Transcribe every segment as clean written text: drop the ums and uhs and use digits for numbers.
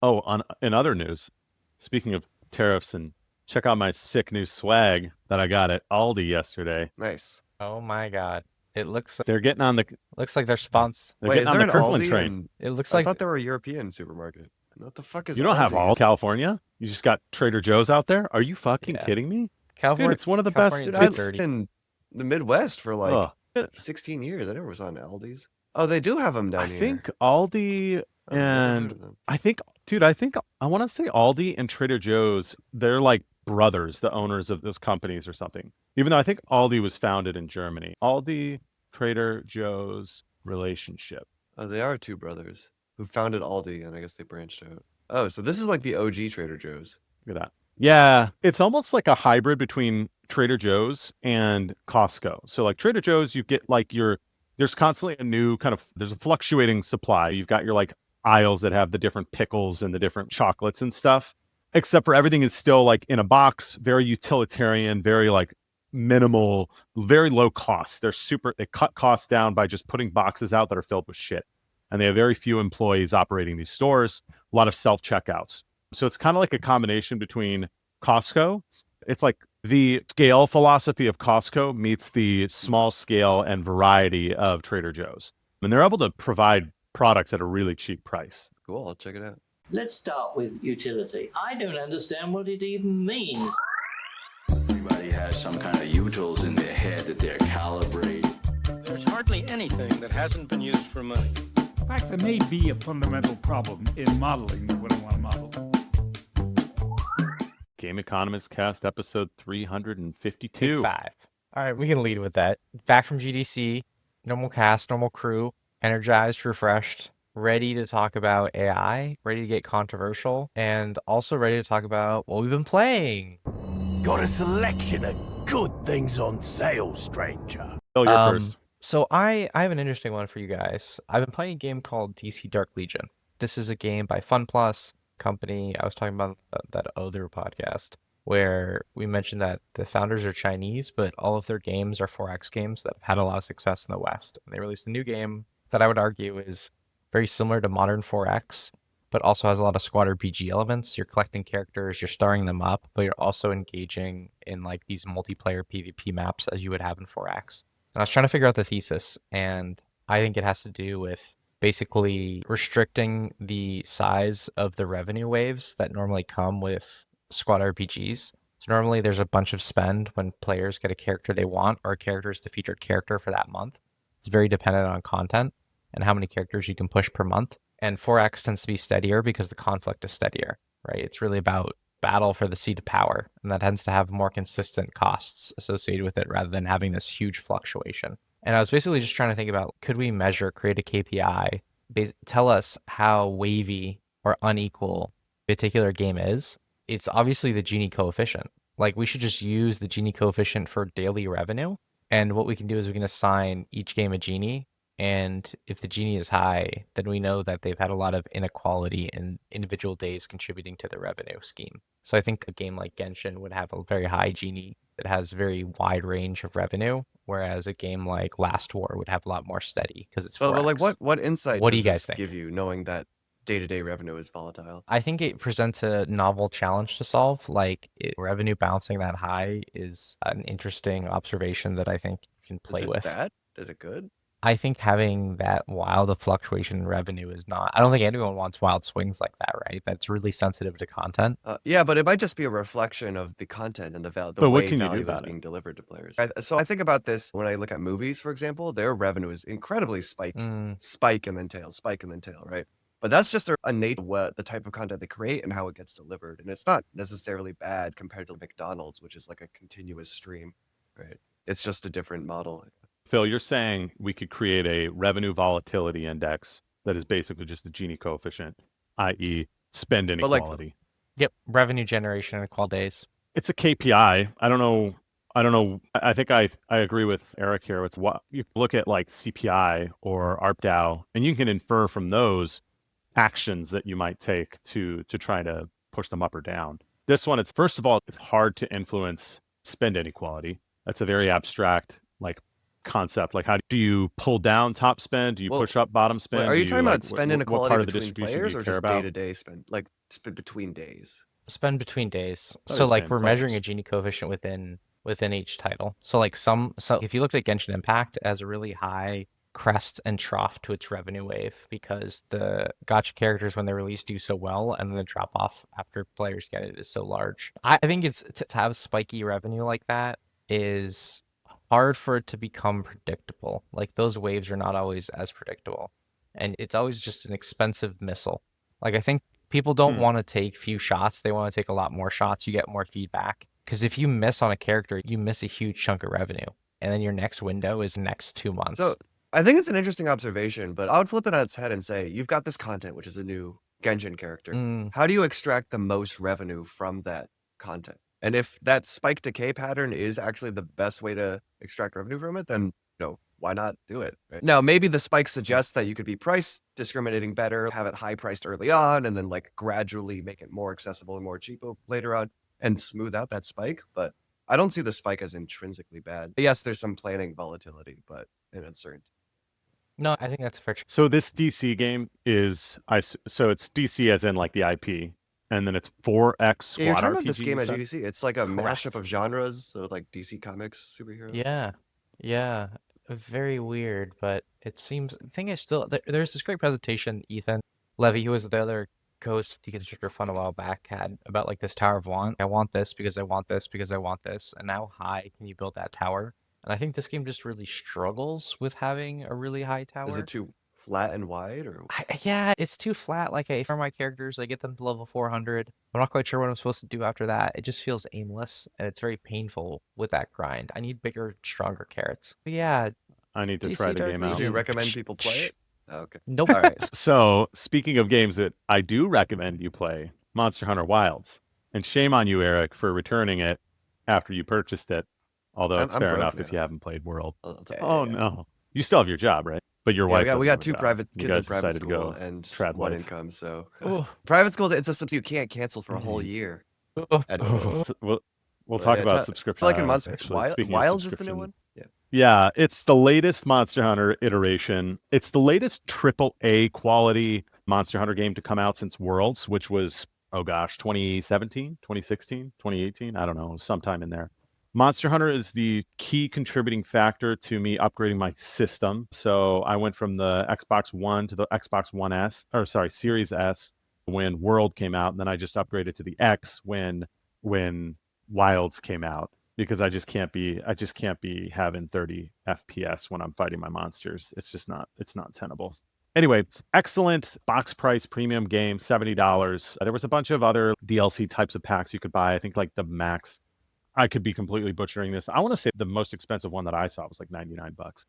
Oh, in other news, speaking of tariffs, and check out my sick new swag that I got at Aldi yesterday. Nice. Oh my God. It They're getting on the looks like their spons. they're Wait, getting is on there the an Kirkland Aldi train. in? It looks I like thought they were a European supermarket. What the fuck is You don't have Aldi? all California. You just got Trader Joe's out there. Are you fucking yeah. kidding me, dude? California It's one of the best. California's Dude, I been lived It's dirty. in the Midwest for like ugh. 16 years. I never saw an Aldi's. Oh, they do have them I down here. think Aldi I've never heard and of them. I think, dude, I think I want to say Aldi and Trader Joe's, they're like brothers, the owners of those companies or something. Even though I think Aldi was founded in Germany. Aldi, Trader Joe's relationship. Oh, they are two brothers who founded Aldi, and I guess they branched out. Oh, so this is like the OG Trader Joe's. Look at that. Yeah, it's almost like a hybrid between Trader Joe's and Costco. So like Trader Joe's, you get like there's constantly a new kind of there's a fluctuating supply. You've got your like aisles that have the different pickles and the different chocolates and stuff. Except for everything is still like in a box, very utilitarian, very like minimal, very low cost. They cut costs down by just putting boxes out that are filled with shit. And they have very few employees operating these stores, a lot of self-checkouts. So it's kind of like a combination between Costco. It's like the scale philosophy of Costco meets the small scale and variety of Trader Joe's. And they're able to provide products at a really cheap price. Cool, I'll check it out. Let's start with utility. I don't understand what it even means. Everybody has some kind of utils in their head that they're calibrating. There's hardly anything that hasn't been used for money. In fact, there may be a fundamental problem in modeling that we don't want to model. Game Economist Cast episode 352. 5. All right, we can lead with that. Back from GDC, normal cast, normal crew, energized, refreshed, ready to talk about AI, ready to get controversial, and also ready to talk about what we've been playing. Got a selection of good things on sale, stranger. Phil, you're first. So I have an interesting one for you guys. I've been playing a game called DC Dark Legion. This is a game by FunPlus company. I was talking about that other podcast where we mentioned that the founders are Chinese, but all of their games are 4X games that have had a lot of success in the West. And they released a new game that I would argue is very similar to modern 4X, but also has a lot of squad RPG elements. You're collecting characters, you're starring them up, but you're also engaging in like these multiplayer PvP maps as you would have in 4X. And I was trying to figure out the thesis, and I think it has to do with basically restricting the size of the revenue waves that normally come with squad RPGs. So normally there's a bunch of spend when players get a character they want, or a character is the featured character for that month. It's very dependent on content and how many characters you can push per month. And 4X tends to be steadier because the conflict is steadier, right? It's really about battle for the seat of power, and that tends to have more consistent costs associated with it rather than having this huge fluctuation. And I was basically just trying to think about, could we create a KPI, tell us how wavy or unequal a particular game is? It's obviously the Gini coefficient. Like, we should just use the Gini coefficient for daily revenue. And what we can do is we can assign each game a Gini. And if the Gini is high, then we know that they've had a lot of inequality in individual days contributing to the revenue scheme. So I think a game like Genshin would have a very high Gini that has very wide range of revenue, whereas a game like Last War would have a lot more steady because it's 4X. But like, what insight What does do you guys this think? give you, knowing that day-to-day revenue is volatile? I think it presents a novel challenge to solve. Like, revenue bouncing that high is an interesting observation that I think you can play Is it with. bad? Is it good? I think having that wild of fluctuation in revenue is not. I don't think anyone wants wild swings like that, right? That's really sensitive to content. Yeah, but it might just be a reflection of the content and the But what way can you do value is about it? being delivered to players. So I think about this when I look at movies, for example. Their revenue is incredibly spike and then tail, spike and then tail, right? But that's just a nature of what the type of content they create and how it gets delivered. And it's not necessarily bad compared to McDonald's, which is like a continuous stream, right? It's just a different model. Phil, you're saying we could create a revenue volatility index that is basically just the Gini coefficient, i.e., spend But like, inequality. Yep, revenue generation in equal days. It's a KPI. I don't know. I think I agree with Eric here. It's what you look at like CPI or ARPDAU, and you can infer from those actions that you might take to try to push them up or down. This one, it's first of all, it's hard to influence spend inequality. That's a very abstract, like concept? Like, how do you pull down top spend? Do you Well, push up bottom spend? are Do you you talking like about spend what inequality part of the between distribution do players you or care just about? day-to-day spend, like spend between days? Spend between days. I thought So you were like saying we're measuring a players. Gini coefficient within each title. So like so if you looked at Genshin Impact as a really high crest and trough to its revenue wave because the gacha characters when they're released do so well and then the drop off after players get it is so large. I think it's to have spiky revenue like that is hard for it to become predictable. Like those waves are not always as predictable. And it's always just an expensive missile. Like I think people don't want to take few shots. They want to take a lot more shots. You get more feedback. Because if you miss on a character, you miss a huge chunk of revenue. And then your next window is next 2 months. So I think it's an interesting observation, but I would flip it on its head and say, you've got this content, which is a new Genshin character. How do you extract the most revenue from that content? And if that spike decay pattern is actually the best way to extract revenue from it, then why not do it? Right? Now, maybe the spike suggests that you could be price discriminating better, have it high priced early on, and then like gradually make it more accessible and more cheapo later on and smooth out that spike. But I don't see the spike as intrinsically bad. Yes, there's some planning volatility, but in uncertainty. No, I think that's a fair. So this DC game is so it's DC as in like the IP, and then it's 4X squad You're talking RPG. about this game at you said? GDC. It's like a Correct. mashup of genres, so like DC Comics superheroes. Yeah. Very weird, but it seems the thing is still there's this great presentation Ethan Levy, who was the other co-host of Deconstructor Fun a while back, had about like this Tower of Want. I want this because I want this because I want this, and how high can you build that tower? And I think this game just really struggles with having a really high tower. Is it too flat and wide, or yeah, it's too flat. Like for my characters, I get them to level 400. I'm not quite sure what I'm supposed to do after that. It just feels aimless, and it's very painful with that grind. I need bigger, stronger carrots. But yeah, I need to DC try the Dark game do out. you recommend people play it? Oh, okay. Nope. All right. So speaking of games that I do recommend you play, Monster Hunter Wilds, and shame on you, Eric, for returning it after you purchased it. Although it's I'm fair broke enough now. if you haven't played World. Oh, no, you still have your job, right? But your wife. we doesn't got have a two job. private You kids in guys private decided to school go and trad one life. income. So Oh. private school, it's a substitute you can't cancel for a whole year. We'll But talk yeah, about subscription. I like in hours, Monster actually. Speaking of Wilds is the new subscription. one. Yeah. Yeah, it's the latest Monster Hunter iteration. It's the latest AAA quality Monster Hunter game to come out since Worlds, which was, 2017, 2016, 2018. I don't know, sometime in there. Monster Hunter is the key contributing factor to me upgrading my system. So I went from the Xbox One to the Xbox One S, or sorry, Series S when World came out, and then I just upgraded to the X when Wilds came out. Because I just can't be having 30 FPS when I'm fighting my monsters. It's not tenable. Anyway, excellent box price premium game, $70. There was a bunch of other DLC types of packs you could buy. I think like the max, I could be completely butchering this. I want to say the most expensive one that I saw was like $99.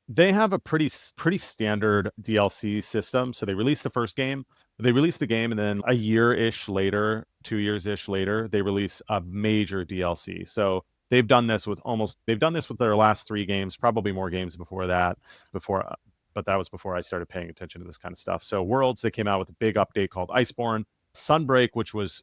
They have a pretty standard DLC system. So they released the first game, they released the game, and then a year-ish later, 2 years-ish later, they release a major DLC. So they've done this with their last 3 games, probably more games before that, but that was before I started paying attention to this kind of stuff. So Worlds, they came out with a big update called Iceborne. Sunbreak, which was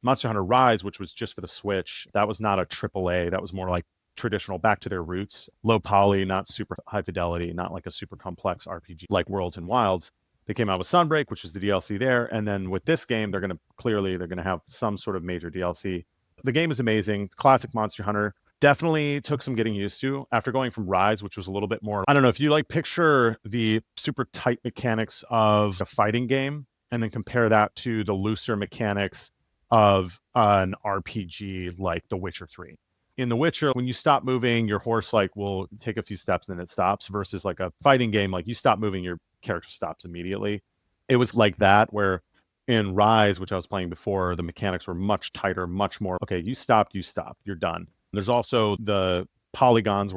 Monster Hunter Rise, which was just for the Switch. That was not a AAA. That was more like traditional, back to their roots, low poly, not super high fidelity, not like a super complex RPG like Worlds and Wilds. They came out with Sunbreak, which is the DLC there, and then with this game, they're going to have some sort of major DLC. The game is amazing. Classic Monster Hunter. Definitely took some getting used to after going from Rise, which was a little bit more, I don't know, if you like picture the super tight mechanics of a fighting game and then compare that to the looser mechanics of an RPG like The Witcher 3. In The Witcher, when you stop moving, your horse will take a few steps and then it stops, versus like a fighting game, like you stop moving, your character stops immediately. It was like that, where in Rise, which I was playing before, the mechanics were much tighter, much more, okay, you stopped, you're done. There's also the polygons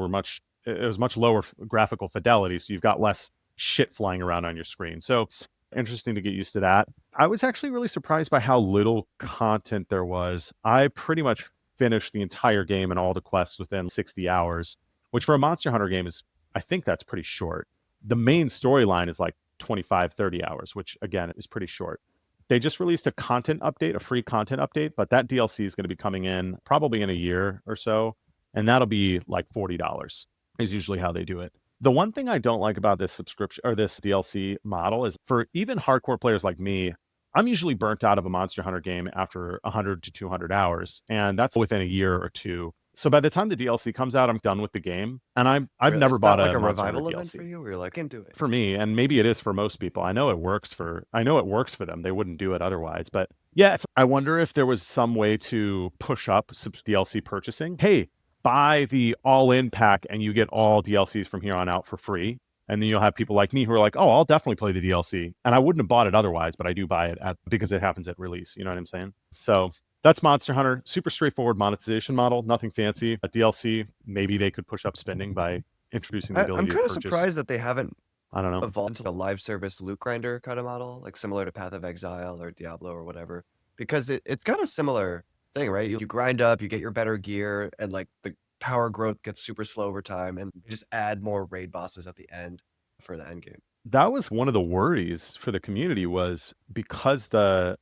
it was much lower graphical fidelity, so you've got less shit flying around on your screen. So interesting to get used to that. I was actually really surprised by how little content there was. I pretty much finished the entire game and all the quests within 60 hours, which for a Monster Hunter game I think that's pretty short. The main storyline is like 25, 30 hours, which again is pretty short. They just released a free content update, but that DLC is going to be coming in probably in a year or so, and that'll be like $40. is usually how they do it. The one thing I don't like about this subscription or this DLC model is for even hardcore players like me, I'm usually burnt out of a Monster Hunter game after 100 to 200 hours, and that's within a year or two. So by the time the DLC comes out, I'm done with the game, and I've Really? never Is bought that like a a Monster Hunter revival event DLC. for you? Where you're like, I can do it. For me, and maybe it is for most people. I know it works for them. They wouldn't do it otherwise. But yeah, I wonder if there was some way to push up DLC purchasing. Hey, buy the all-in pack and you get all DLCs from here on out for free. And then you'll have people like me who are like, oh, I'll definitely play the DLC. And I wouldn't have bought it otherwise, but I do buy it because it happens at release. You know what I'm saying? So that's Monster Hunter. Super straightforward monetization model. Nothing fancy. A DLC, maybe they could push up spending by introducing the ability I'm to kind of purchase. surprised that they haven't I don't know. evolved into a live service loot grinder kind of model, like similar to Path of Exile or Diablo or whatever, because it's got a similar thing, right? You grind up, you get your better gear, and like the power growth gets super slow over time, and you just add more raid bosses at the end for the end game. That was one of the worries for the community was because the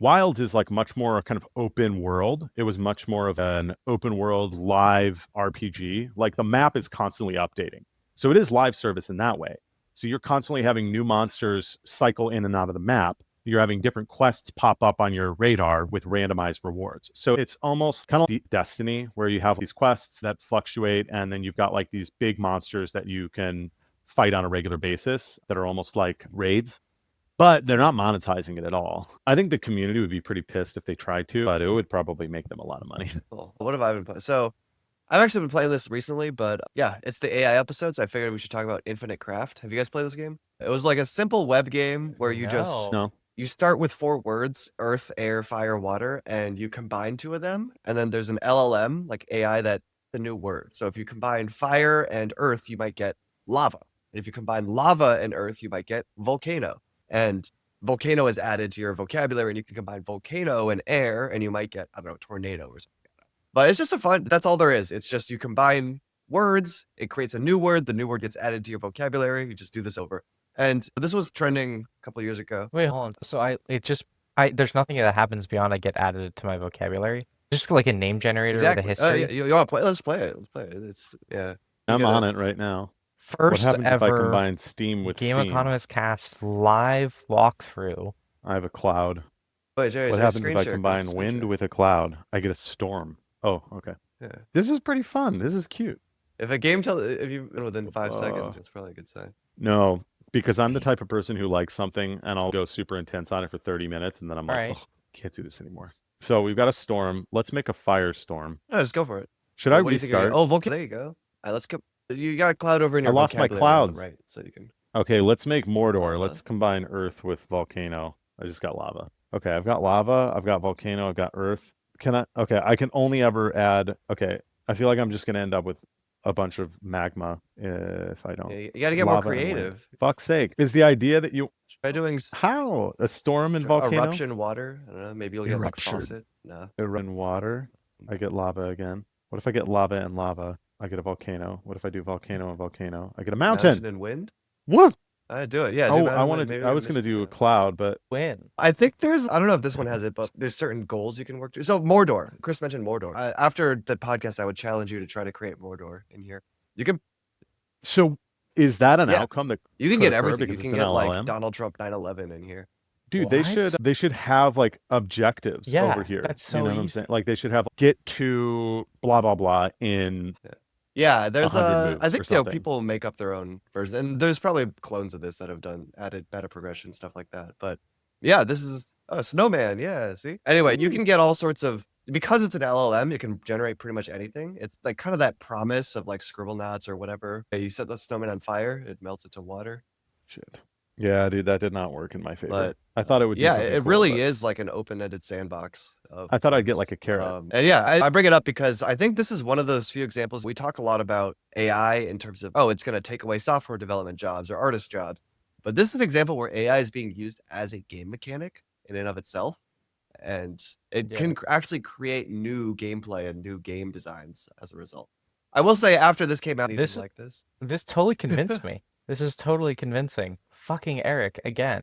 Wilds is like much more kind of open world. It was much more of an open world live RPG. Like the map is constantly updating. So it is live service in that way. So you're constantly having new monsters cycle in and out of the map. You're having different quests pop up on your radar with randomized rewards. So it's almost kind of like Destiny, where you have these quests that fluctuate, and then you've got like these big monsters that you can fight on a regular basis that are almost like raids, but they're not monetizing it at all. I think the community would be pretty pissed if they tried to, but it would probably make them a lot of money. Cool. What have I been playing? So I've actually been playing this recently, but yeah, it's the AI episodes. I figured we should talk about Infinite Craft. Have you guys played this game? It was like a simple web game where you just No. you start with 4 words: earth, air, fire, water, and you combine 2 of them, and then there's an LLM, like AI, that the new word. So if you combine fire and earth, you might get lava. And if you combine lava and earth, you might get volcano. And volcano is added to your vocabulary, and you can combine volcano and air, and you might get, I don't know, tornado or something like that. But it's just a fun, that's all there is. It's just you combine words, it creates a new word, the new word gets added to your vocabulary, you just do this over. And this was trending a couple years ago. Wait, hold on. So there's nothing that happens beyond I get added to my vocabulary. Just like a name generator with a history. You want to play? Let's play it. Let's play it. It's yeah. I'm on it right now. First what happens if I ever combine Steam with Game Steam? Economist Cast live walkthrough. I have a cloud. Wait, Jerry, What Jerry, happens screen if I share, combine screen wind share. with a cloud? I get a storm. Oh, okay. Yeah. This is pretty fun. This is cute. If a game if you've been within 5 seconds, it's probably a good sign. No, because I'm the type of person who likes something and I'll go super intense on it for 30 minutes and then I'm like, Alright. oh, can't do this anymore. So we've got a storm. Let's make a firestorm. No, just go for it. Should I What do you think you're restart? gonna- Oh, volcano. There you go. All right, let's go. You got a cloud over in I your lost my vocabulary on the clouds. right, so you can. Okay, let's make Mordor. Lava. Let's combine Earth with volcano. I just got lava. Okay, I've got lava, I've got volcano, I've got Earth. Okay, I can only ever add, okay, I feel like I'm just going to end up with a bunch of magma if I don't. Yeah, you got to get more Lava and wind. creative. Fuck's sake. Is the idea that you... Try doing How? A storm and volcano? eruption water. I don't know. Maybe you'll get like Eruption. faucet. No. Run water. I get lava again. What if I get lava and lava? I get a volcano. What if I do volcano and volcano? I get a mountain. and wind. What? I do it. Yeah. Oh, do I wanted. maybe I was missed going to it, do a yeah. cloud, but Win. I think there's, I don't know if this one has it, but there's certain goals you can work to. So Mordor, Chris mentioned Mordor. After the podcast, I would challenge you to try to create Mordor in here. You can so is that an Yeah. outcome that you can could get occur everything. You because can it's an get like LLM? Donald Trump 9/11 in here. Dude, What? they should have like objectives Yeah, over here. that's You know so what I'm easy. saying? Like they should have get to blah blah blah in Yeah, there's 100 moves I or think something. people make up their own version, and there's probably clones of this that have done added meta progression stuff like that. But yeah, this is snowman. Yeah, see. Anyway, you can get all sorts of because it's an LLM. You can generate pretty much anything. It's like kind of that promise of like scribble knots or whatever. You set the snowman on fire, it melts it to water. shit. Yeah, dude, that did not work in my favor. But I thought it would. Do yeah, something it cool, really but is like an open-ended sandbox. I thought I'd get like a carrot. And yeah, I bring it up because I think this is one of those few examples. We talk a lot about AI in terms of, oh, it's going to take away software development jobs or artist jobs. But this is an example where AI is being used as a game mechanic in and of itself. And it can actually create new gameplay and new game designs as a result. I will say after this came out, This- like this. This totally convinced me. This is totally convincing. Fucking Eric again.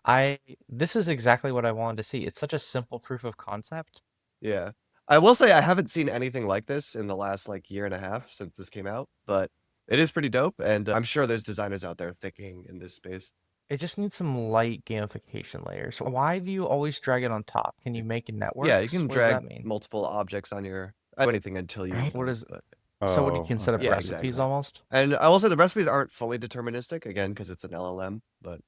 This is exactly what I wanted to see. It's such a simple proof of concept. Yeah. I will say I haven't seen anything like this in the last like year and a half since this came out, but It is pretty dope, and I'm sure there's designers out there thinking in this space. It just needs some light gamification layers. Why do you always drag it on top? Can you make networks? Yeah, you can What does that drag mean? multiple objects on your anything until you Right? use What them, is but- so what, you can set up Yeah, recipes exactly. almost? And I will say the recipes aren't fully deterministic again because it's an LLM, but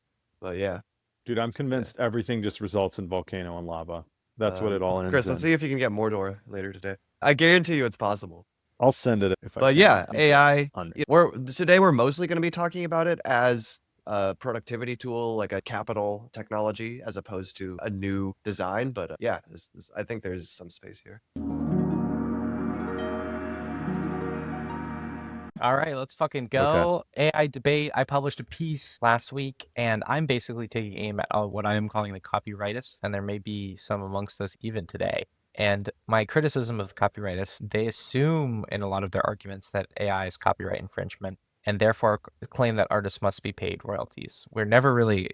yeah. Dude, I'm convinced everything just results in volcano and lava. That's what it all ends Chris, in. let's see if you can get Mordor later today. I guarantee you it's possible. I'll send it if I But can. yeah, I'm AI. under- Today we're mostly going to be talking about it as a productivity tool, like a capital technology, as opposed to a new design. But yeah, I think there's some space here. All right, let's fucking go. AI debate. I published a piece last week, and I'm basically taking aim at what I am calling the copyrightists, and there may be some amongst us even today. And my criticism of copyrightists, they assume in a lot of their arguments that AI is copyright infringement, and therefore claim that artists must be paid royalties. It's never really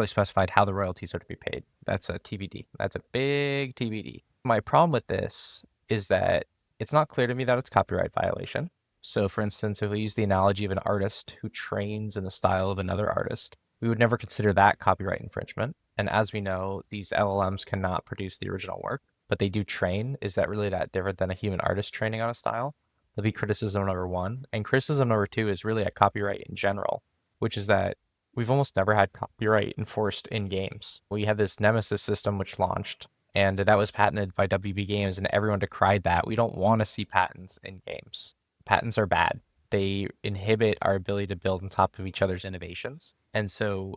specified how the royalties are to be paid. That's a TBD. That's a big TBD. My problem with this is that it's not clear to me that it's copyright violation. So, for instance, if we use the analogy of an artist who trains in the style of another artist, we would never consider that copyright infringement. And as we know, these LLMs cannot produce the original work, but they do train. Is that really that different than a human artist training on a style? That'd be criticism number one. And criticism number two is really at copyright in general, which is that we've almost never had copyright enforced in games. We had this Nemesis system which launched, and that was patented by WB Games, and everyone decried that. We don't want to see patents in games. Patents are bad. They inhibit our ability to build on top of each other's innovations. And so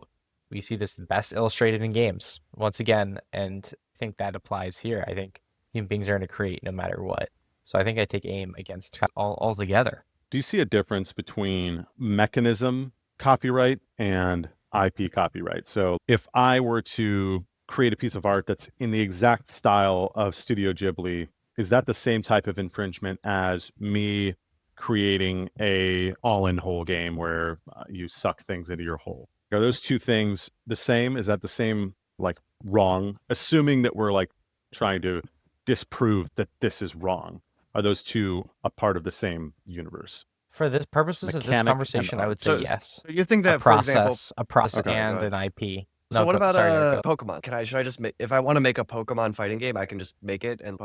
we see this best illustrated in games once again. And I think that applies here. I think human beings are going to create no matter what. So I think I take aim against all together. Do you see a difference between mechanism copyright and IP copyright? So if I were to create a piece of art that's in the exact style of Studio Ghibli, is that the same type of infringement as me creating a all-in-hole game where you suck things into your hole? Are those two things the same? Is that the same, like, wrong? Assuming that we're like trying to disprove that this is wrong, are those two a part of the same universe? For the purposes of this Mechanic and conversation, I would say So yes. you think that, A for example, process, a process, Okay, go and ahead. an IP. So No, what about sorry, Eric, go. Pokemon? Should I just make, if I want to make a Pokemon fighting game, I can just make it, and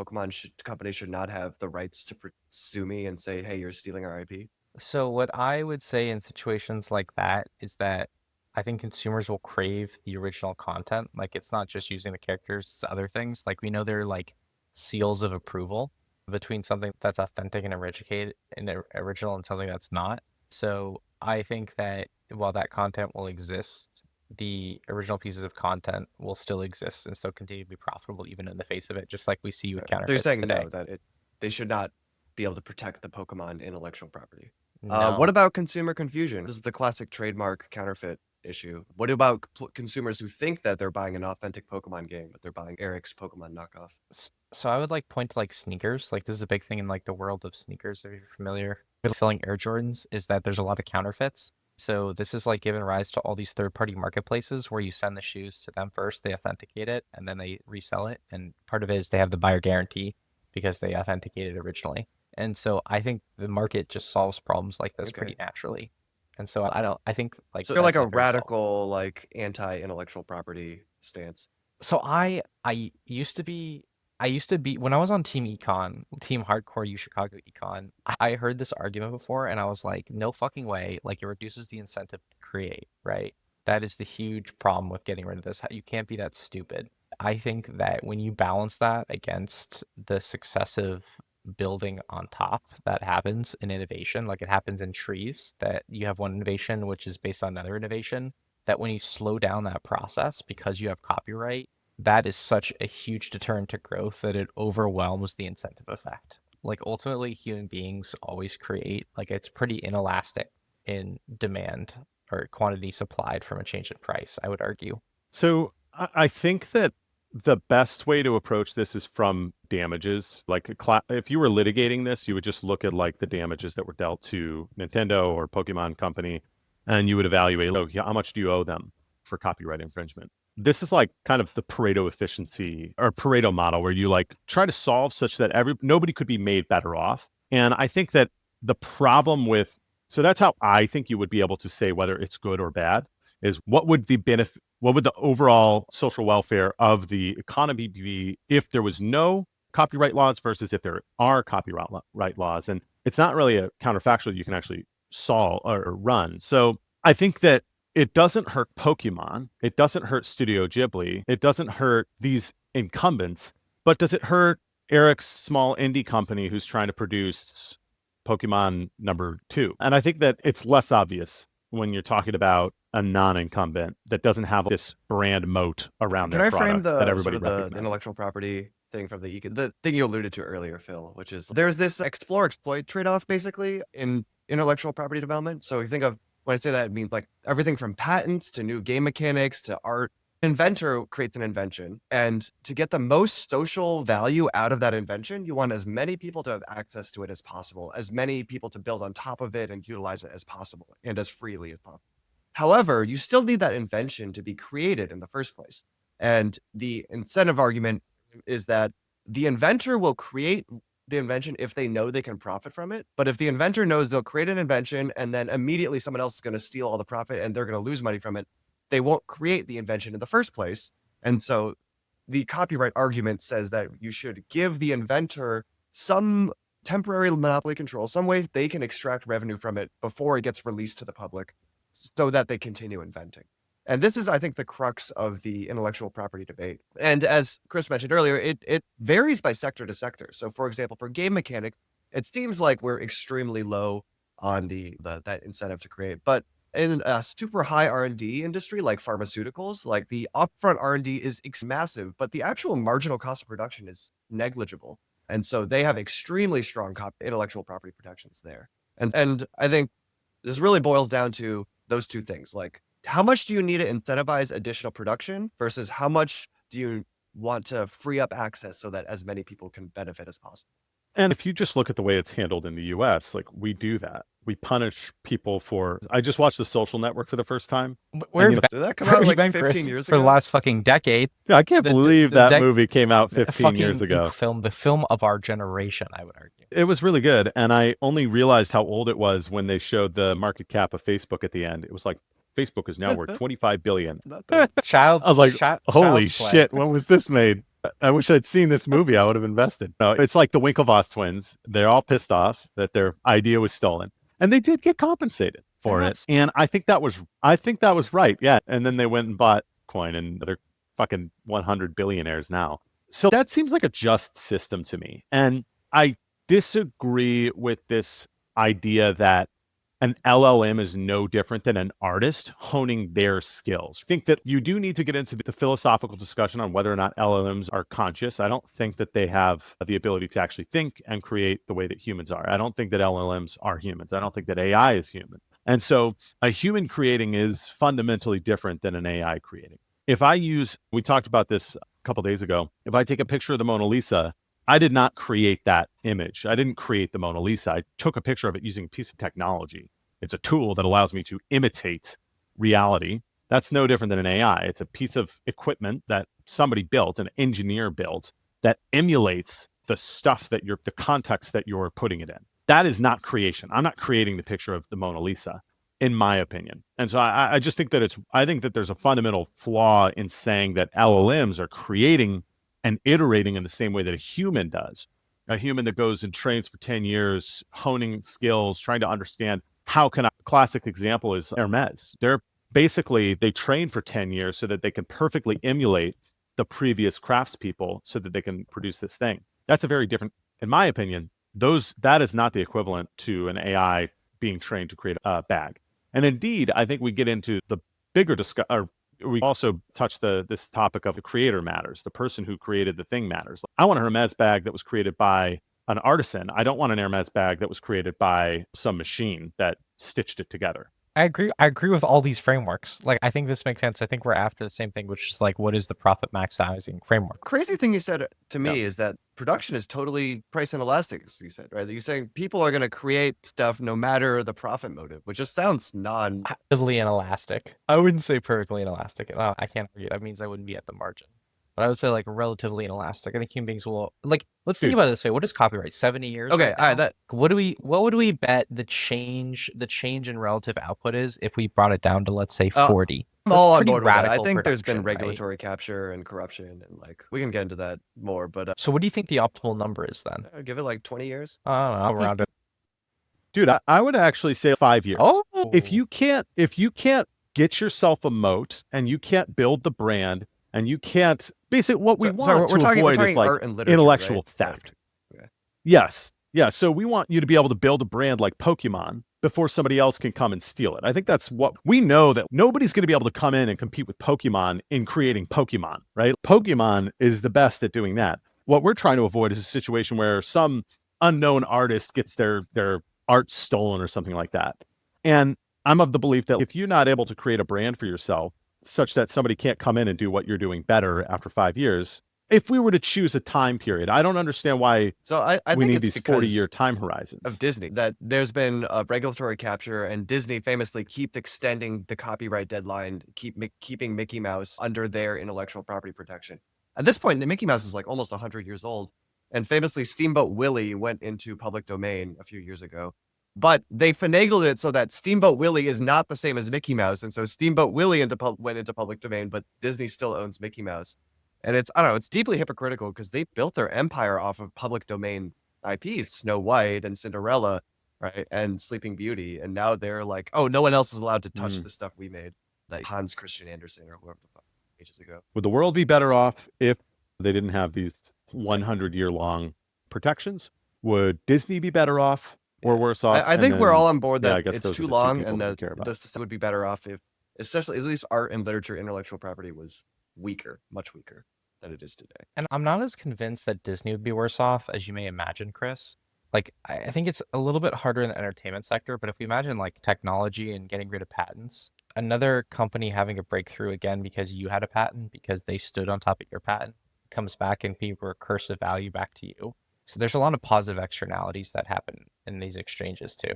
company should not have the rights to sue me and say, hey, you're stealing our IP? So what I would say in situations like that is that I think consumers will crave the original content. Like, it's not just using the characters, it's other things. Like, we know there are like seals of approval between something that's authentic and original and something that's not. So I think that while that content will exist, the original pieces of content will still exist and still continue to be profitable even in the face of it, just like we see with They're counterfeits saying today. no, that they should not be able to protect the Pokemon intellectual property. No. What about consumer confusion? This is the classic trademark counterfeit issue. What about consumers who think that they're buying an authentic Pokemon game, but they're buying Eric's Pokemon knockoff? So I would like point to like sneakers. Like, this is a big thing in like the world of sneakers. If you're familiar with selling Air Jordans, is that there's a lot of counterfeits. So this is like given rise to all these third-party marketplaces where you send the shoes to them first, they authenticate it, and then they resell it. And part of it is they have the buyer guarantee because they authenticated originally. And so I think the market just solves problems like this pretty naturally. And so I think like, So they're like that's a not very solved. radical, like anti-intellectual property stance. So I used to be when I was on Team Hardcore U Chicago Econ, I heard this argument before and I was like, no fucking way. Like, it reduces the incentive to create, right? That is the huge problem with getting rid of this. You can't be that stupid. I think that when you balance that against the successive building on top that happens in innovation, like it happens in trees, that you have one innovation which is based on another innovation, that when you slow down that process because you have copyright, that is such a huge deterrent to growth that it overwhelms the incentive effect. Like, ultimately, human beings always create. Like, it's pretty inelastic in demand or quantity supplied from a change in price, I would argue. So I think that the best way to approach this is from damages. Like, if you were litigating this, you would just look at like the damages that were dealt to Nintendo or Pokemon Company, and you would evaluate, oh, how much do you owe them for copyright infringement? This is like kind of the Pareto efficiency or Pareto model, where you like try to solve such that nobody could be made better off. And I think that the problem with So that's how I think you would be able to say whether it's good or bad, is what would the benefit, what would the overall social welfare of the economy be if there was no copyright laws versus if there are copyright laws. And it's not really a counterfactual you can actually solve or run. So I think that it doesn't hurt Pokemon. It doesn't hurt Studio Ghibli. It doesn't hurt these incumbents. But does it hurt Eric's small indie company who's trying to produce Pokemon #2? And I think that it's less obvious when you're talking about a non-incumbent that doesn't have this brand moat around Can their I frame product that the everybody sort of the recognizes. intellectual property thing from the thing you alluded to earlier, Phil, which is there's this explore exploit trade-off basically in intellectual property development. So you think of when I say that, it means like everything from patents to new game mechanics to art. Inventor creates an invention, and to get the most social value out of that invention, you want as many people to have access to it as possible, as many people to build on top of it and utilize it as possible, and as freely as possible. However, you still need that invention to be created in the first place. And the incentive argument is that the inventor will create the invention if they know they can profit from it. But if the inventor knows they'll create an invention and then immediately someone else is going to steal all the profit and they're going to lose money from it, they won't create the invention in the first place. And so the copyright argument says that you should give the inventor some temporary monopoly control, some way they can extract revenue from it before it gets released to the public so that they continue inventing. And this is, I think, the crux of the intellectual property debate. And as Chris mentioned earlier, it varies by sector to sector. So for example, for game mechanic, it seems like we're extremely low on that incentive to create. But in a super high R&D industry like pharmaceuticals, like the upfront R&D is massive, but the actual marginal cost of production is negligible. And so they have extremely strong intellectual property protections there. And I think this really boils down to those two things. Like, how much do you need to incentivize additional production versus how much do you want to free up access so that as many people can benefit as possible? And if you just look at the way it's handled in the US, like we do that. We punish people for. I just watched The Social Network for the first time. Where you know, Did that come out like 15 Chris, years for ago? the last fucking decade? Yeah, I can't believe that movie came out The 15 years fucking ago. the film of our generation, I would argue. It was really good. And I only realized how old it was when they showed the market cap of Facebook at the end. It was like, Facebook is now worth 25 billion. I was like, holy shit, when was this made? I wish I'd seen this movie. I would have invested. No, it's like the Winklevoss twins. They're all pissed off that their idea was stolen. And they did get compensated for it. And I think that was right. Yeah. And then they went and bought Coin, and they're fucking 100 billionaires now. So that seems like a just system to me. And I disagree with this idea that an LLM is no different than an artist honing their skills. I think that you do need to get into the philosophical discussion on whether or not LLMs are conscious. I don't think that they have the ability to actually think and create the way that humans are. I don't think that LLMs are humans. I don't think that AI is human. And so a human creating is fundamentally different than an AI creating. We talked about this a couple days ago. If I take a picture of the Mona Lisa, I did not create that image. I didn't create the Mona Lisa. I took a picture of it using a piece of technology. It's a tool that allows me to imitate reality. That's no different than an AI. It's a piece of equipment that somebody built, an engineer built, that emulates the stuff that the context that you're putting it in. That is not creation. I'm not creating the picture of the Mona Lisa, in my opinion. And so I just think that I think that there's a fundamental flaw in saying that LLMs are creating and iterating in the same way that a human does. A human that goes and trains for 10 years, honing skills, trying to understand classic example is Hermes. They train for 10 years so that they can perfectly emulate the previous craftspeople so that they can produce this thing. That's a very different, in my opinion, that is not the equivalent to an AI being trained to create a bag. And indeed, I think we get into the bigger discussion. We also touch this topic of the creator matters. The person who created the thing matters. I want a Hermes bag that was created by an artisan. I don't want an Hermes bag that was created by some machine that stitched it together. I agree with all these frameworks. Like, I think this makes sense. I think we're after the same thing, which is like, what is the profit maximizing framework? Crazy thing you said to me is that production is totally price inelastic, as you said, right? You're saying people are going to create stuff no matter the profit motive, which just sounds actively inelastic. I wouldn't say perfectly inelastic. I can't argue. That means I wouldn't be at the margin. but I would say like relatively inelastic. I think human beings will like. Let's think Dude. about it this way. What is copyright? 70 years. Okay, right all right, now? that- What would we bet the change in relative output is if we brought it down to, let's say, 40? I'm That's all on pretty board with that. I radical think there's been reduction, right? regulatory capture and corruption, and like we can get into that more. But So what do you think the optimal number is then? give it like 20 years. I don't know, around it. Dude, I would actually say 5 years. Oh, If you can't get yourself a moat and you can't build the brand and you can't basically what we want we're to talking avoid is like art and literature, intellectual right? theft. Okay. Yes. Yeah. So we want you to be able to build a brand like Pokemon before somebody else can come and steal it. I think that's what we know, that nobody's going to be able to come in and compete with Pokemon in creating Pokemon, right? Pokemon is the best at doing that. What we're trying to avoid is a situation where some unknown artist gets their art stolen or something like that. And I'm of the belief that if you're not able to create a brand for yourself such that somebody can't come in and do what you're doing better after 5 years, if we were to choose a time period, I don't understand why So I we think need it's these because 40-year time horizons. of Disney that there's been regulatory capture, and Disney famously keeps extending the copyright deadline, keeping Mickey Mouse under their intellectual property protection. At this point, Mickey Mouse is like almost 100 years old, and famously Steamboat Willie went into public domain a few years ago. But they finagled it so that Steamboat Willie is not the same as Mickey Mouse, and so Steamboat Willie went into public domain, but Disney still owns Mickey Mouse. And I don't know, it's deeply hypocritical because they built their empire off of public domain IPs, Snow White and Cinderella, right, and Sleeping Beauty, and now they're like, oh, no one else is allowed to touch the stuff we made, that Hans Christian Andersen or whoever the fuck ages ago. Would the world be better off if they didn't have these 100-year-long protections? Would Disney be better off or worse off? I think we're all on board yeah, I that guess it's those are too the two long, people and that we that care about. the system would be better off if, especially at least art and literature intellectual property was weaker, much weaker than it is today. And I'm not as convinced that Disney would be worse off as you may imagine, Chris. Like, I think it's a little bit harder in the entertainment sector, but if we imagine like technology and getting rid of patents, another company having a breakthrough again because you had a patent, because they stood on top of your patent, comes back and people recursive value back to you. So there's a lot of positive externalities that happen in these exchanges too,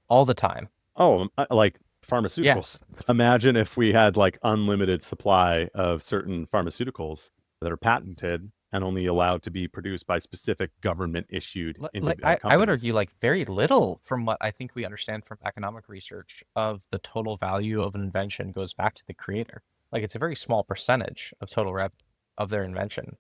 all the time. Oh, like pharmaceuticals. Imagine if we had like unlimited supply of certain pharmaceuticals that are patented and only allowed to be produced by specific government issued Like I would argue like very little from what I think we understand from economic research of the total value of an invention goes back to the creator. Like it's a very small percentage of total revenue of their invention.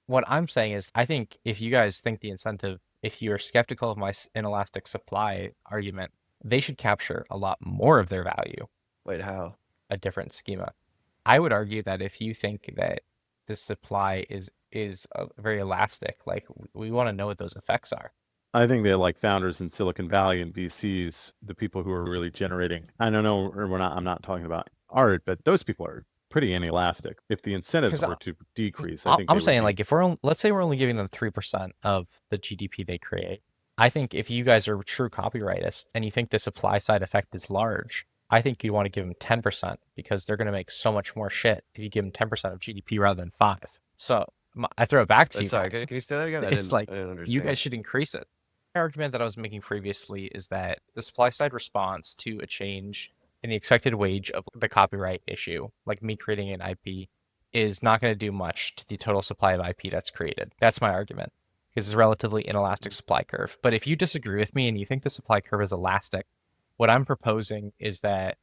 What I'm saying is I think if you guys think the incentive, if you're skeptical of my inelastic supply argument, they should capture a lot more of their value. Wait, how? A different schema. I would argue that if you think that the supply is very elastic, like we want to know what those effects are. I think that like founders in Silicon Valley and VCs, the people who are really generating, I don't know, or I'm not talking about art, but those people are pretty inelastic. If the incentives were to decrease, I think I'm saying like if let's say we're only giving them 3% of the GDP they create. I think if you guys are true copyrightists and you think the supply side effect is large, I think you want to give them 10% because they're going to make so much more shit if you give them 10% of GDP rather than 5. So I throw it back to you guys. Can you say that again? It's like I didn't understand. you guys should increase it. The argument that I was making previously is that the supply side response to a change in the expected wage of the copyright issue, like me creating an IP, is not going to do much to the total supply of IP that's created. That's my argument, because it's a relatively inelastic supply curve. But if you disagree with me and you think the supply curve is elastic, what I'm proposing is that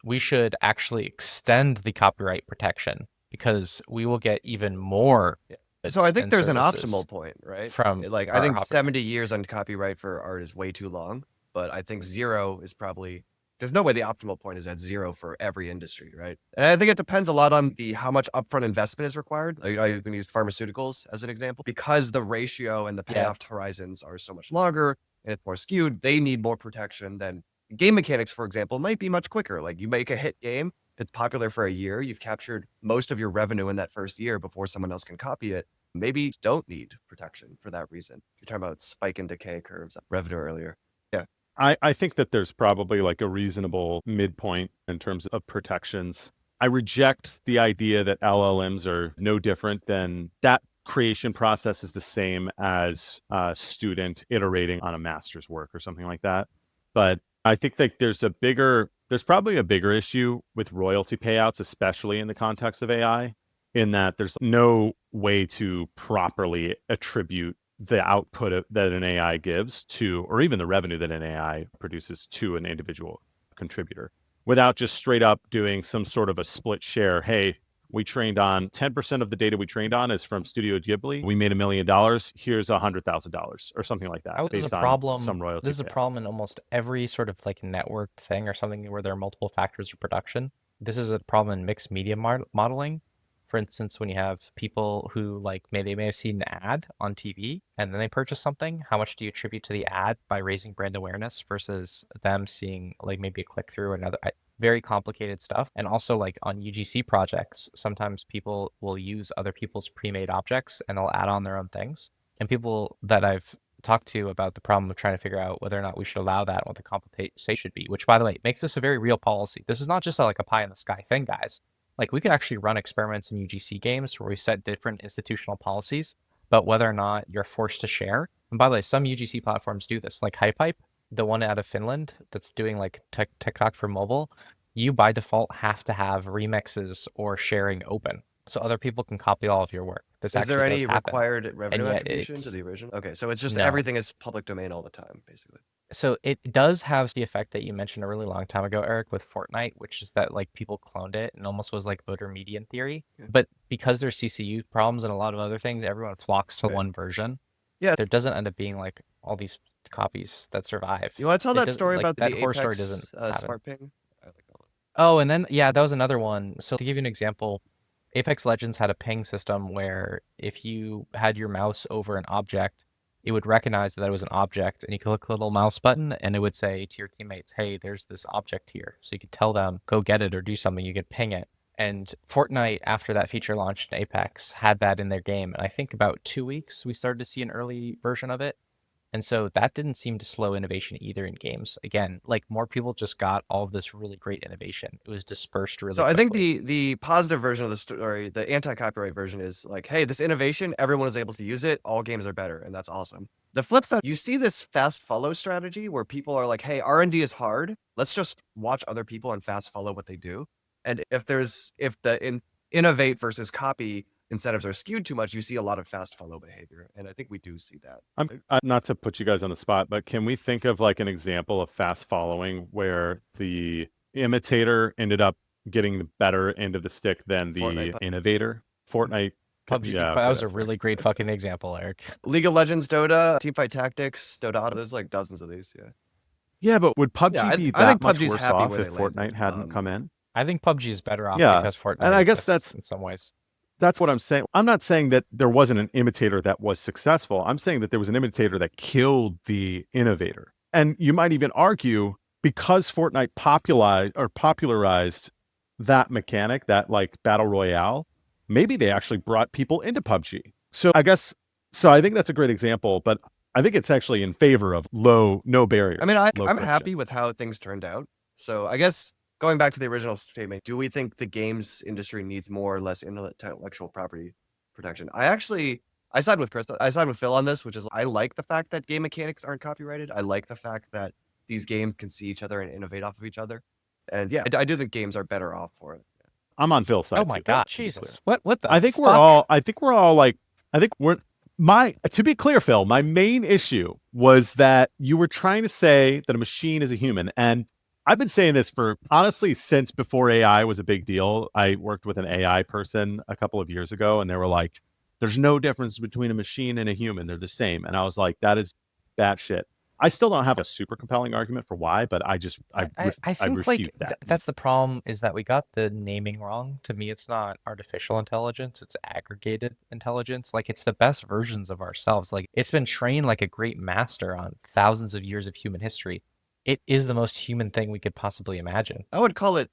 we should actually extend the copyright protection because we will get even more. So I think there's an optimal point, right? From like I think 70 years on copyright for art is way too long, but I think 0 is probably, there's no way the optimal point is at 0 for every industry, right? And I think it depends a lot on how much upfront investment is required. I'm going to use pharmaceuticals as an example because the ratio and the payoff horizons are so much longer and it's more skewed. They need more protection than game mechanics, for example, might be much quicker. Like you make a hit game, it's popular for a year, you've captured most of your revenue in that first year before someone else can copy it. Maybe you don't need protection for that reason. You're talking about spike and decay curves, revenue earlier. Yeah. I think that there's probably like a reasonable midpoint in terms of protections. I reject the idea that LLMs are no different than that. Creation process is the same as a student iterating on a master's work or something like that. But I think that there's probably a bigger issue with royalty payouts, especially in the context of AI. in that there's no way to properly attribute the output that an AI gives to, or even the revenue that an AI produces to an individual contributor without just straight up doing some sort of a split share. Hey, we trained on 10% of the data we trained on is from Studio Ghibli. We made $1 million. Here's $100,000 or something like that This is based a on problem. some royalty. This is a payout. problem in almost every sort of like networked thing or something where there are multiple factors of production. This is a problem in mixed media modeling. For instance, when you have people who like they may have seen an ad on TV and then they purchase something, how much do you attribute to the ad by raising brand awareness versus them seeing like maybe a click through or another very complicated stuff. And also like on UGC projects, sometimes people will use other people's pre-made objects and they'll add on their own things. And people that I've talked to about the problem of trying to figure out whether or not we should allow that and what the compensation should be, which by the way, makes this a very real policy. This is not just like a pie in the sky thing, guys. Like we could actually run experiments in UGC games where we set different institutional policies, but whether or not you're forced to share. And by the way, some UGC platforms do this, like HiPipe, the one out of Finland that's doing like TikTok for mobile. You by default have to have remixes or sharing open, so other people can copy all of your work. This Is there actually any does happen. required revenue yet attribution to it's- the original? Okay, so it's just No. everything is public domain all the time, basically. So it does have the effect that you mentioned a really long time ago, Eric, with Fortnite, which is that like people cloned it and almost was like voter median theory. Yeah. But because there's CCU problems and a lot of other things, everyone flocks to Right. one version. Yeah. There doesn't end up being like all these copies that survive. You want to tell It that doesn't- story like, about that the horror Apex story doesn't happen. smart ping? I like that one. Oh, and then yeah, that was another one. So to give you an example, Apex Legends had a ping system where if you had your mouse over an object, it would recognize that it was an object, and you could click the little mouse button, and it would say to your teammates, "Hey, there's this object here." So you could tell them, "Go get it" or do something. You could ping it. And Fortnite, after that feature launched in Apex, had that in their game. And I think about 2 weeks, we started to see an early version of it. And so that didn't seem to slow innovation either in games. Again, like more people just got all of this really great innovation. It was dispersed really So I think quickly. the positive version of the story, the anti-copyright version, is like, hey, this innovation, everyone is able to use it. All games are better, and that's awesome. The flip side, you see this fast follow strategy where people are like, hey, R&D is hard. Let's just watch other people and fast follow what they do. And if the innovate versus copy incentives are skewed too much, you see a lot of fast follow behavior. And I think we do see that. I'm not to put you guys on the spot, but can we think of like an example of fast following where the imitator ended up getting the better end of the stick than the Fortnite. innovator? Fortnite. PUBG, Yeah, that okay, was a that's fair. really great fucking example, Eric. League of Legends, Dota, Teamfight Tactics, Dota. There's like dozens of these. Yeah. Yeah, but would PUBG Yeah, be I think that much PUBG's worse happy off where if they landed. Fortnite hadn't come in? I think PUBG is better off Yeah, because Fortnite and I guess exists that's- in some ways. That's what I'm saying. I'm not saying that there wasn't an imitator that was successful. I'm saying that there was an imitator that killed the innovator. And you might even argue because Fortnite popularized that mechanic, that like battle royale, maybe they actually brought people into PUBG. So I think that's a great example, but I think it's actually in favor of no barriers. I mean, low I'm friction. happy with how things turned out. So I guess going back to the original statement, do we think the games industry needs more or less intellectual property protection? I side with Chris. I side with Phil on this, which is I like the fact that game mechanics aren't copyrighted. I like the fact that these games can see each other and innovate off of each other. And yeah, I do think games are better off for it. I'm on Phil's side. Oh my too, god, to be clear. Jesus. What the I think fuck? to be clear, Phil, my main issue was that you were trying to say that a machine is a human. And I've been saying this for honestly since before AI was a big deal. I worked with an AI person a couple of years ago, and they were like, there's no difference between a machine and a human. They're the same. And I was like, that is batshit. I still don't have a super compelling argument for why, but I think like that. that's the problem is that we got the naming wrong. To me, it's not artificial intelligence, it's aggregated intelligence. Like it's the best versions of ourselves. Like it's been trained like a great master on thousands of years of human history. It is the most human thing we could possibly imagine. I would call it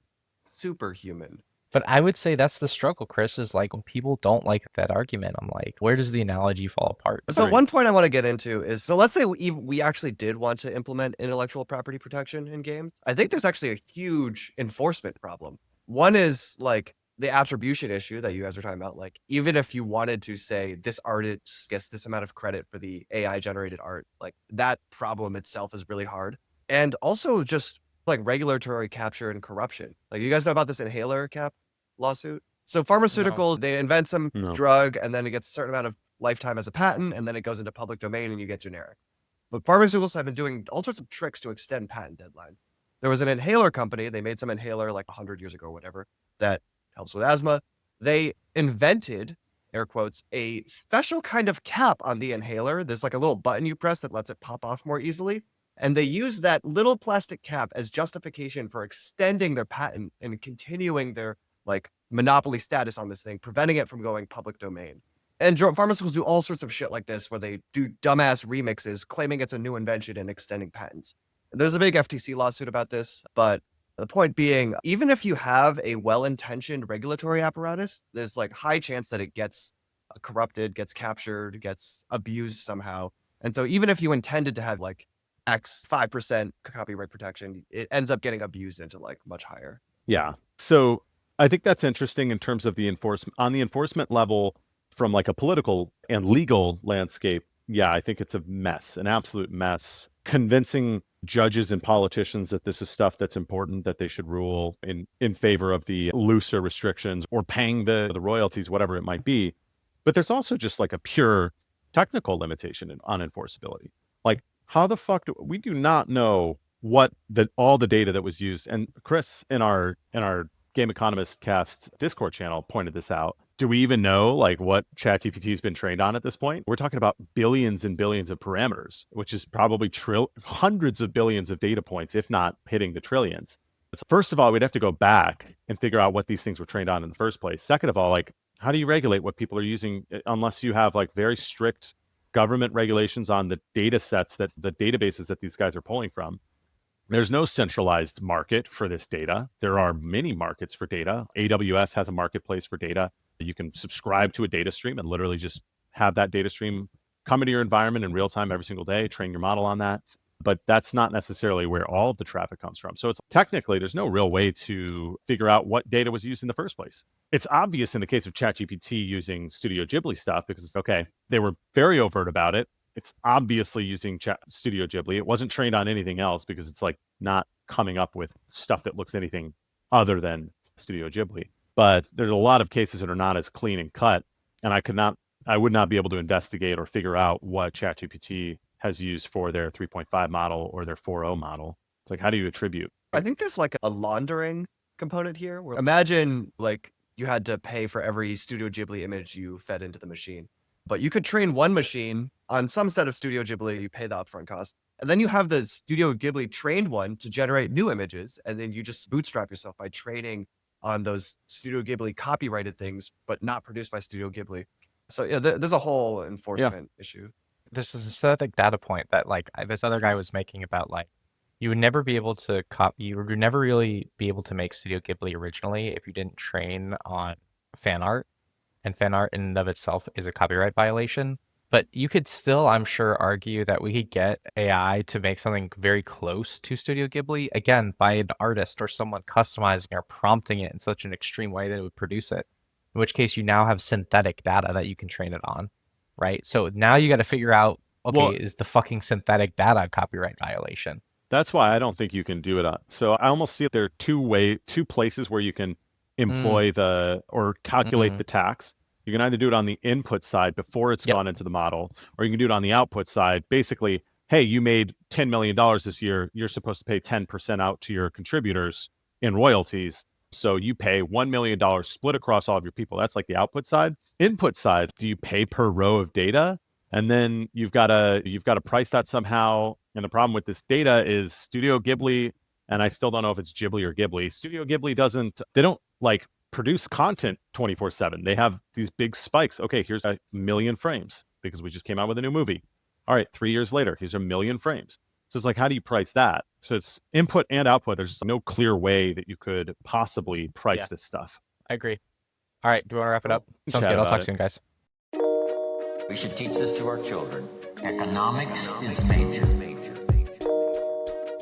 superhuman. But I would say that's the struggle, Chris, is like when people don't like that argument, I'm like, where does the analogy fall apart? So one point I want to get into is, so let's say we actually did want to implement intellectual property protection in games. I think there's actually a huge enforcement problem. One is like the attribution issue that you guys were talking about. Like, even if you wanted to say this artist gets this amount of credit for the AI generated art, like that problem itself is really hard. And also just like regulatory capture and corruption. Like, you guys know about this Inhaler Cap lawsuit? So pharmaceuticals, they invent some No. drug and then it gets a certain amount of lifetime as a patent and then it goes into public domain and you get generic. But pharmaceuticals have been doing all sorts of tricks to extend patent deadlines. There was an inhaler company. They made some inhaler like 100 years ago or whatever that helps with asthma. They invented, air quotes, a special kind of cap on the inhaler. There's like a little button you press that lets it pop off more easily. And they use that little plastic cap as justification for extending their patent and continuing their like monopoly status on this thing, preventing it from going public domain. And pharmaceuticals do all sorts of shit like this where they do dumbass remixes claiming it's a new invention and extending patents. There's a big FTC lawsuit about this, but the point being, even if you have a well-intentioned regulatory apparatus, there's like high chance that it gets corrupted, gets captured, gets abused somehow. And so even if you intended to have like X 5% copyright protection, it ends up getting abused into like much higher. Yeah. So I think that's interesting in terms of the enforcement. On the enforcement level, from like a political and legal landscape, yeah, I think it's a mess, an absolute mess. Convincing judges and politicians that this is stuff that's important, that they should rule in favor of the looser restrictions or paying the royalties, whatever it might be. But there's also just like a pure technical limitation on enforceability. Like, how the fuck we do not know what all the data that was used. And Chris in our Game Economist Cast Discord channel pointed this out. Do we even know like what ChatGPT has been trained on at this point? We're talking about billions and billions of parameters, which is probably hundreds of billions of data points, if not hitting the trillions. So first of all, we'd have to go back and figure out what these things were trained on in the first place. Second of all, like, how do you regulate what people are using unless you have like very strict government regulations on the data sets, that the databases that these guys are pulling from? There's no centralized market for this data. There are many markets for data. AWS has a marketplace for data. You can subscribe to a data stream and literally just have that data stream come into your environment in real time every single day, train your model on that. But that's not necessarily where all of the traffic comes from. So it's technically, there's no real way to figure out what data was used in the first place. It's obvious in the case of ChatGPT using Studio Ghibli stuff because it's okay. They were very overt about it. It's obviously using Studio Ghibli. It wasn't trained on anything else because it's like not coming up with stuff that looks anything other than Studio Ghibli. But there's a lot of cases that are not as clean and cut. And I would not be able to investigate or figure out what ChatGPT has used for their 3.5 model or their 4.0 model. It's like, how do you attribute? I think there's like a laundering component here where imagine like you had to pay for every Studio Ghibli image you fed into the machine. But you could train one machine on some set of Studio Ghibli, you pay the upfront cost. And then you have the Studio Ghibli trained one to generate new images. And then you just bootstrap yourself by training on those Studio Ghibli copyrighted things, but not produced by Studio Ghibli. So yeah, there's a whole enforcement issue. This is a specific data point that like this other guy was making about like you would never be able to copy, you would never really be able to make Studio Ghibli originally if you didn't train on fan art. And fan art in and of itself is a copyright violation. But you could still, I'm sure, argue that we could get AI to make something very close to Studio Ghibli, again, by an artist or someone customizing or prompting it in such an extreme way that it would produce it. In which case, you now have synthetic data that you can train it on, right? So now you got to figure out, okay, well, is the fucking synthetic data a copyright violation? That's why I don't think you can do it. So I almost see there are two places where you can employ or calculate the tax. You can either do it on the input side before it's gone into the model, or you can do it on the output side. Basically, hey, you made $10 million this year. You're supposed to pay 10% out to your contributors in royalties. So you pay $1 million split across all of your people. That's like the output side. Input side, do you pay per row of data? And then you've got to price that somehow. And the problem with this data is Studio Ghibli, and I still don't know if it's Ghibli or Ghibli. Studio Ghibli they don't like produce content 24/7. They have these big spikes. Okay, here's 1 million frames because we just came out with a new movie. All right, 3 years later, here's 1 million frames. So it's like, how do you price that? So it's input and output. There's no clear way that you could possibly price this stuff. I agree. All right, do you want to wrap it up? Sounds good. I'll talk soon, guys. We should teach this to our children. Economics is major.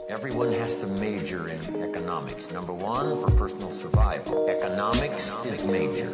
Everyone has to major in economics. Number one, for personal survival. Economics is major.